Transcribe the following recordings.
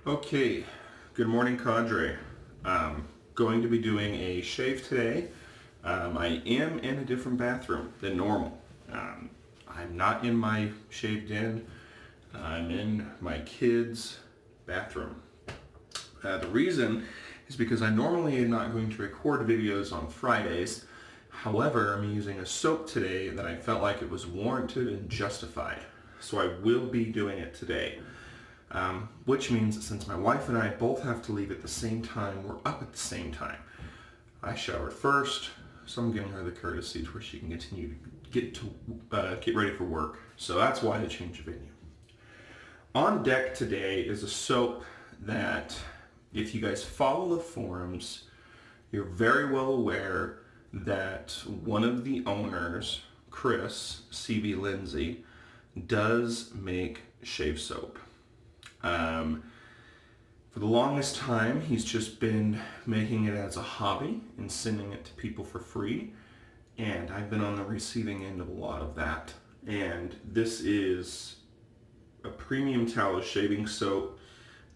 Okay, good morning, Cadre. Going to be doing a shave today. I am in a different bathroom than normal. I'm not in my shaved in. I'm in my kids' bathroom. The reason is because I normally am not going to record videos on Fridays. However, I'm using a soap today that I felt like it was warranted and justified. So I will be doing it today. Which means that since my wife and I both have to leave at the same time, we're up at the same time. I showered first, so I'm giving her the courtesy to where she can continue to get ready for work. So that's why the change of venue. On deck today is a soap that, if you guys follow the forums, you're very well aware that one of the owners, Chris, CB Lindsay, does make shave soap. For the longest time, he's just been making it as a hobby and sending it to people for free. And I've been on the receiving end of a lot of that. And this is a premium tallow shaving soap.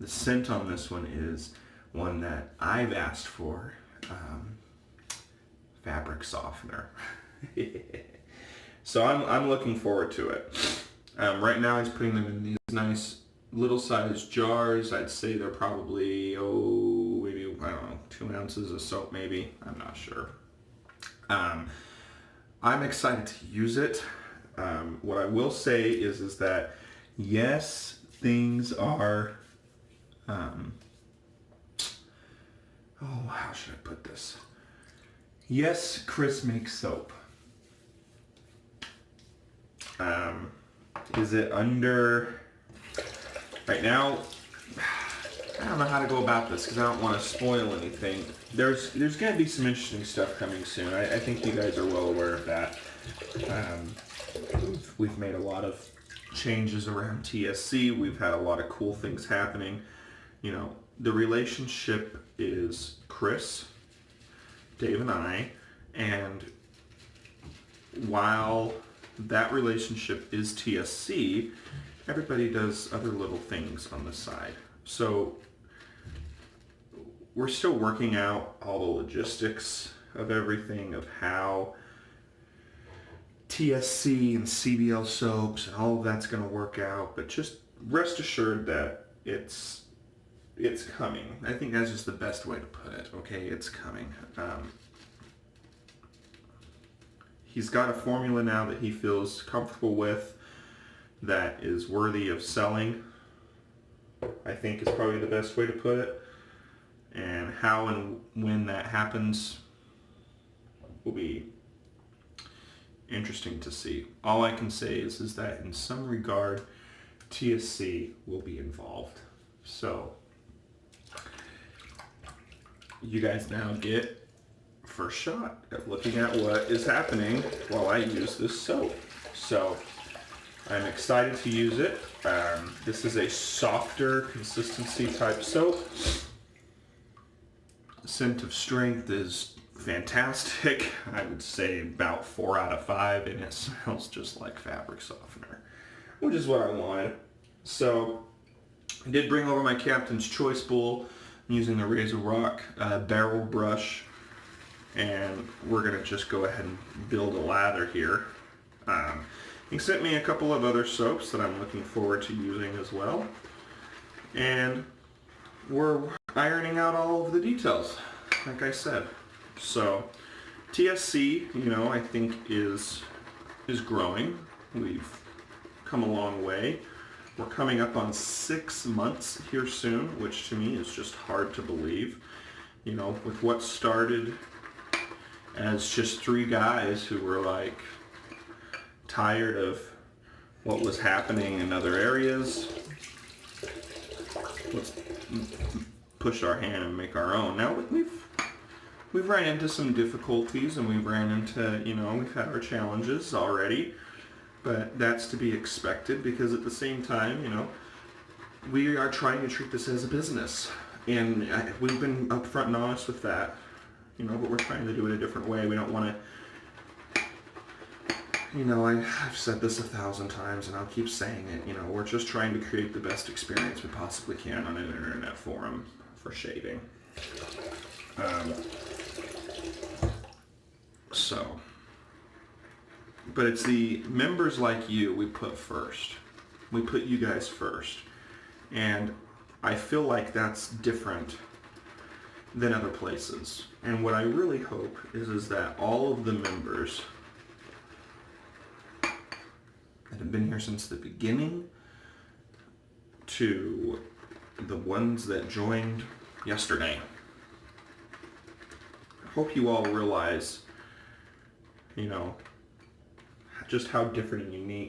The scent on this one is one that I've asked for, fabric softener. So I'm looking forward to it. Right now he's putting them in these nice little sized jars. I'd say they're probably, maybe, I don't know, 2 ounces of soap maybe. I'm not sure. I'm excited to use it. What I will say is that, yes, things are, how should I put this? Yes, Chris makes soap. Is it under... Right now, I don't know how to go about this because I don't want to spoil anything. There's going to be some interesting stuff coming soon. I think you guys are well aware of that. We've made a lot of changes around TSC. We've had a lot of cool things happening. You know, the relationship is Chris, Dave, and I. And while that relationship is TSC, everybody does other little things on the side. So we're still working out all the logistics of everything, of how TSC and CBL soaps and all of that's going to work out. But just rest assured that it's coming. I think that's just the best way to put it. Okay, it's coming. He's got a formula now that he feels comfortable with, that is worthy of selling, I think is probably the best way to put it. And how and when that happens will be interesting to see. All I can say is that in some regard, TSC will be involved. So you guys now get first shot at looking at what is happening while I use this soap. So I'm excited to use it. This is a softer consistency type soap. Scent of strength is fantastic. I would say about 4 out of 5, and it smells just like fabric softener, which is what I wanted. So I did bring over my Captain's Choice bowl. I'm using the Razor Rock barrel brush, and we're gonna just go ahead and build a lather here. He sent me a couple of other soaps that I'm looking forward to using as well. And we're ironing out all of the details, like I said. So TSC, I think is growing. We've come a long way. We're coming up on 6 months here soon, which to me is just hard to believe. With what started as just 3 guys who were like tired of what was happening in other areas. Let's push our hand and make our own. Now we've ran into some difficulties, and we've ran into, we've had our challenges already, but that's to be expected because at the same time, we are trying to treat this as a business, and we've been upfront and honest with that, but we're trying to do it a different way. We don't want to I've said this 1,000 times and I'll keep saying it. We're just trying to create the best experience we possibly can on an internet forum for shaving. But it's the members like you we put first. We put you guys first. And I feel like that's different than other places. And what I really hope is that all of the members that have been here since the beginning to the ones that joined yesterday, I hope you all realize, just how different and unique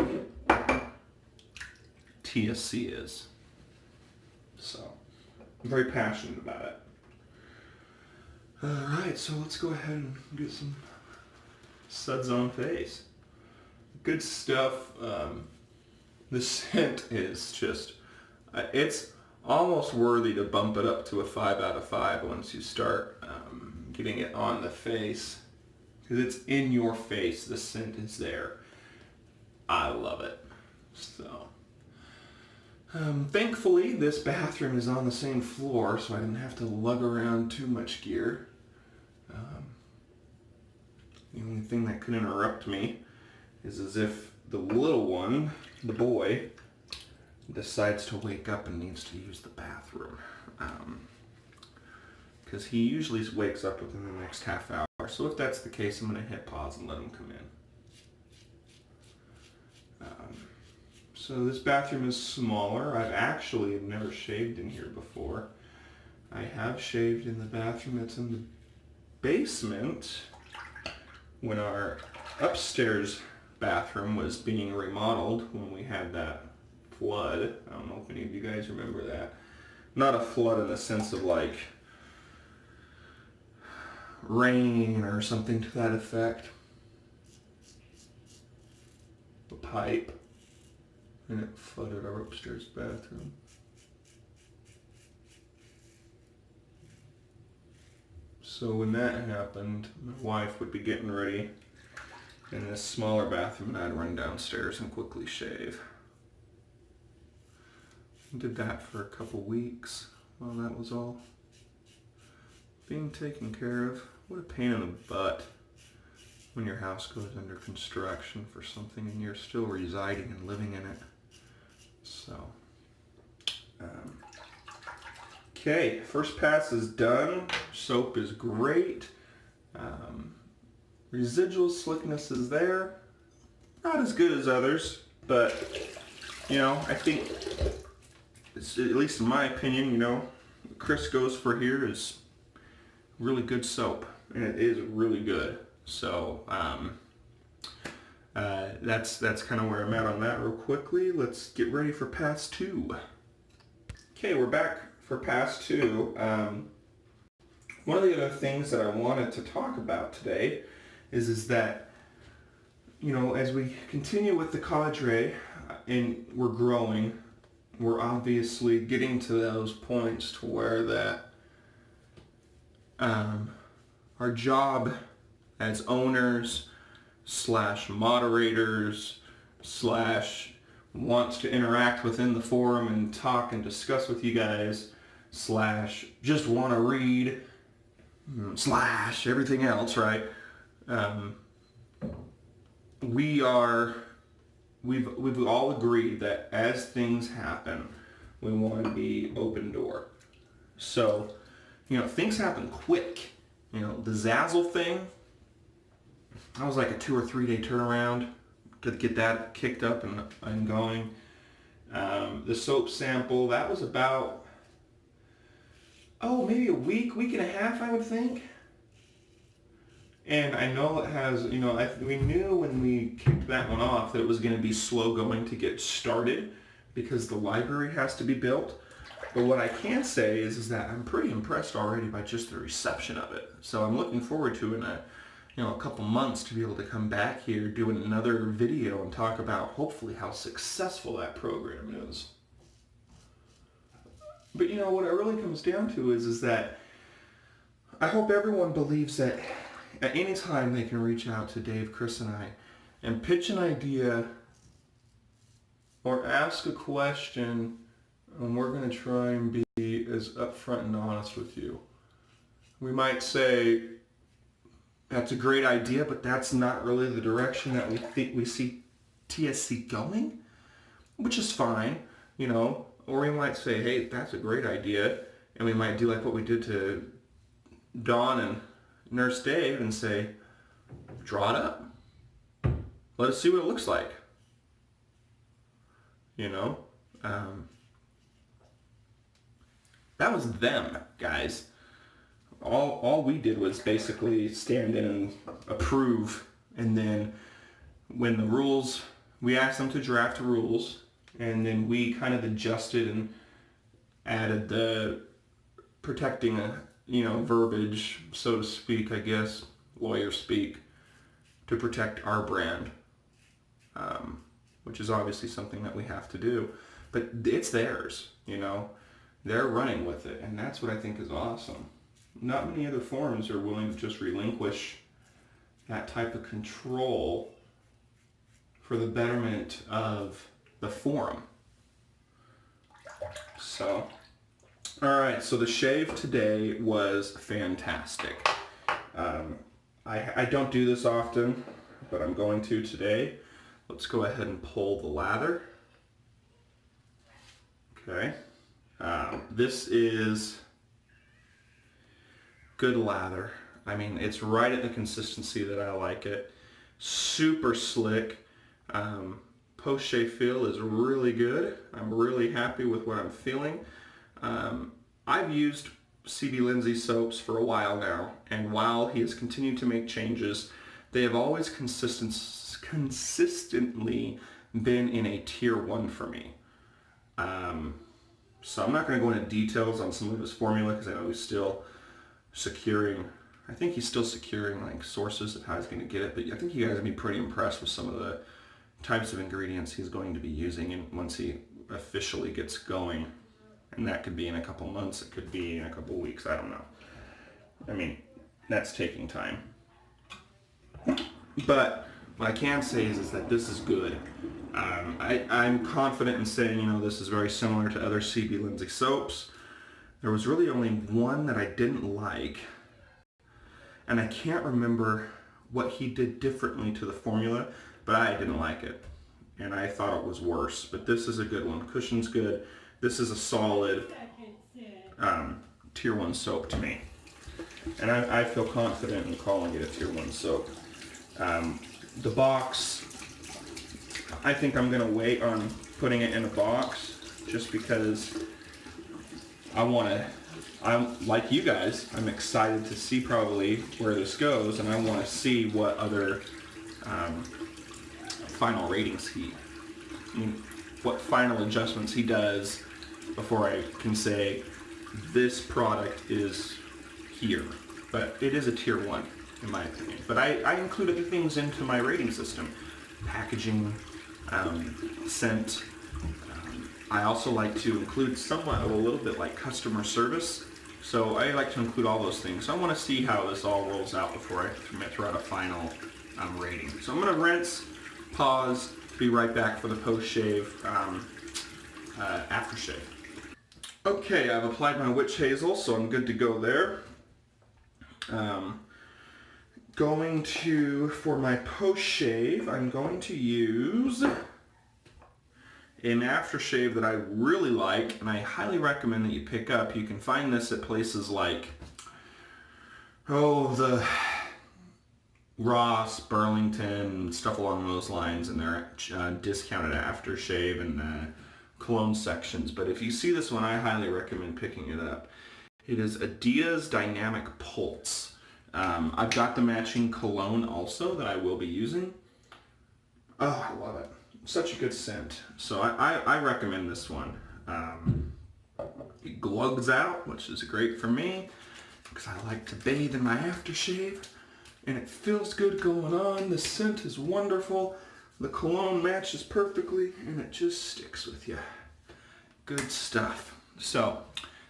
TSC is. So, I'm very passionate about it. Alright, so let's go ahead and get some suds on face. Good stuff. The scent is just, it's almost worthy to bump it up to a 5 out of 5 once you start getting it on the face. Because it's in your face, the scent is there. I love it. So, thankfully this bathroom is on the same floor, so I didn't have to lug around too much gear. The only thing that could interrupt me is as if the little one, the boy, decides to wake up and needs to use the bathroom. Because he usually wakes up within the next half hour. So if that's the case, I'm going to hit pause and let him come in. So this bathroom is smaller. I've actually never shaved in here before. I have shaved in the bathroom that's in the basement when our upstairs bathroom was being remodeled, when we had that flood. I don't know if any of you guys remember that. Not a flood in the sense of like rain or something to that effect. A pipe. And it flooded our upstairs bathroom. So when that happened, my wife would be getting ready in this smaller bathroom and I'd run downstairs and quickly shave. Did that for a couple weeks while that was all being taken care of. What a pain in the butt when your house goes under construction for something and you're still residing and living in it. So, okay, first pass is done. Soap is great. Residual slickness is there. Not as good as others, but, I think, it's, at least in my opinion, Crisco's for here is really good soap, and it is really good. So, that's kind of where I'm at on that real quickly. Let's get ready for pass 2. Okay, we're back for pass 2. One of the other things that I wanted to talk about today is that, as we continue with the cadre and we're growing, we're obviously getting to those points to where that our job as owners / moderators / wants to interact within the forum and talk and discuss with you guys / just want to read / everything else, right? We've all agreed that as things happen, we want to be open door. So, things happen quick. The Zazzle thing, that was like a 2 or 3 day turnaround to get that kicked up and going. The soap sample, that was about, maybe a week and a half, I would think. And I know it has, we knew when we kicked that one off that it was going to be slow going to get started because the library has to be built. But what I can say is that I'm pretty impressed already by just the reception of it. So I'm looking forward to in a couple months to be able to come back here, do another video and talk about hopefully how successful that program is. But what it really comes down to is that I hope everyone believes that at any time they can reach out to Dave, Chris, and I and pitch an idea or ask a question, and we're going to try and be as upfront and honest with you. We might say, that's a great idea, but that's not really the direction that we think we see TSC going, which is fine, you know. Or we might say, hey, that's a great idea, and we might do like what we did to Dawn and Nurse Dave and say, draw it up. Let us see what it looks like. You know? That was them, guys. All we did was basically stand in and approve, and then when the rules, we asked them to draft rules, and then we kind of adjusted and added the protecting, verbiage, so to speak, I guess, lawyer speak, to protect our brand, which is obviously something that we have to do. But it's theirs, you know. They're running with it, and that's what I think is awesome. Not many other forums are willing to just relinquish that type of control for the betterment of the forum. So, all right, so the shave today was fantastic. I don't do this often, but I'm going to today. Let's go ahead and pull the lather. Okay. This is good lather. I mean, it's right at the consistency that I like it. Super slick. Post-shave feel is really good. I'm really happy with what I'm feeling. I've used CB Lindsay soaps for a while now, and while he has continued to make changes, they have always consistently been in a tier 1 for me. So I'm not going to go into details on some of his formula because I know he's still securing, I think he's still securing like sources of how he's going to get it, but I think you guys will be pretty impressed with some of the types of ingredients he's going to be using and once he officially gets going. And that could be in a couple months, it could be in a couple weeks, I don't know. I mean, that's taking time. But what I can say is that this is good. I'm confident in saying, this is very similar to other CB Lindsay soaps. There was really only one that I didn't like, and I can't remember what he did differently to the formula, but I didn't like it, and I thought it was worse. But this is a good one. Cushion's good. This is a solid tier 1 soap to me, and I feel confident in calling it a tier 1 soap. The box, I think I'm going to wait on putting it in a box just because I'm like you guys, I'm excited to see probably where this goes, and I want to see what other final ratings what final adjustments he does before I can say this product is here. But it is a tier 1 in my opinion. But I include other things into my rating system. Packaging, scent. I also like to include somewhat of a little bit like customer service. So I like to include all those things. So I want to see how this all rolls out before I throw out a final rating. So I'm going to rinse, pause, be right back for the post-shave, aftershave. Okay, I've applied my witch hazel, so I'm good to go there. For my post-shave, I'm going to use an aftershave that I really like, and I highly recommend that you pick up. You can find this at places like, the Ross, Burlington, stuff along those lines, and they're discounted aftershave and the cologne sections. But if you see this one, I highly recommend picking it up. It is Adia's Dynamic Pulse. I've got the matching cologne also that I will be using. Oh, I love it. Such a good scent. So I recommend this one. It glugs out, which is great for me because I like to bathe in my aftershave, and it feels good going on. The scent is wonderful. The cologne matches perfectly, and it just sticks with you. Good stuff. So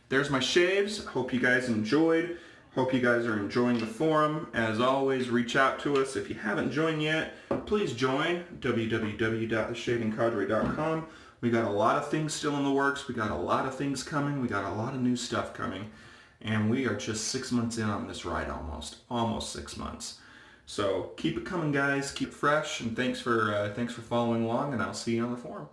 there's my shaves. Hope you guys enjoyed. Hope you guys are enjoying the forum. As always, reach out to us. If you haven't joined yet, please join www.theshavingcadre.com. We got a lot of things still in the works. We got a lot of things coming. We got a lot of new stuff coming. And we are just 6 months in on this ride almost 6 months. So keep it coming, guys. Keep it fresh, and thanks for following along, and I'll see you on the forum.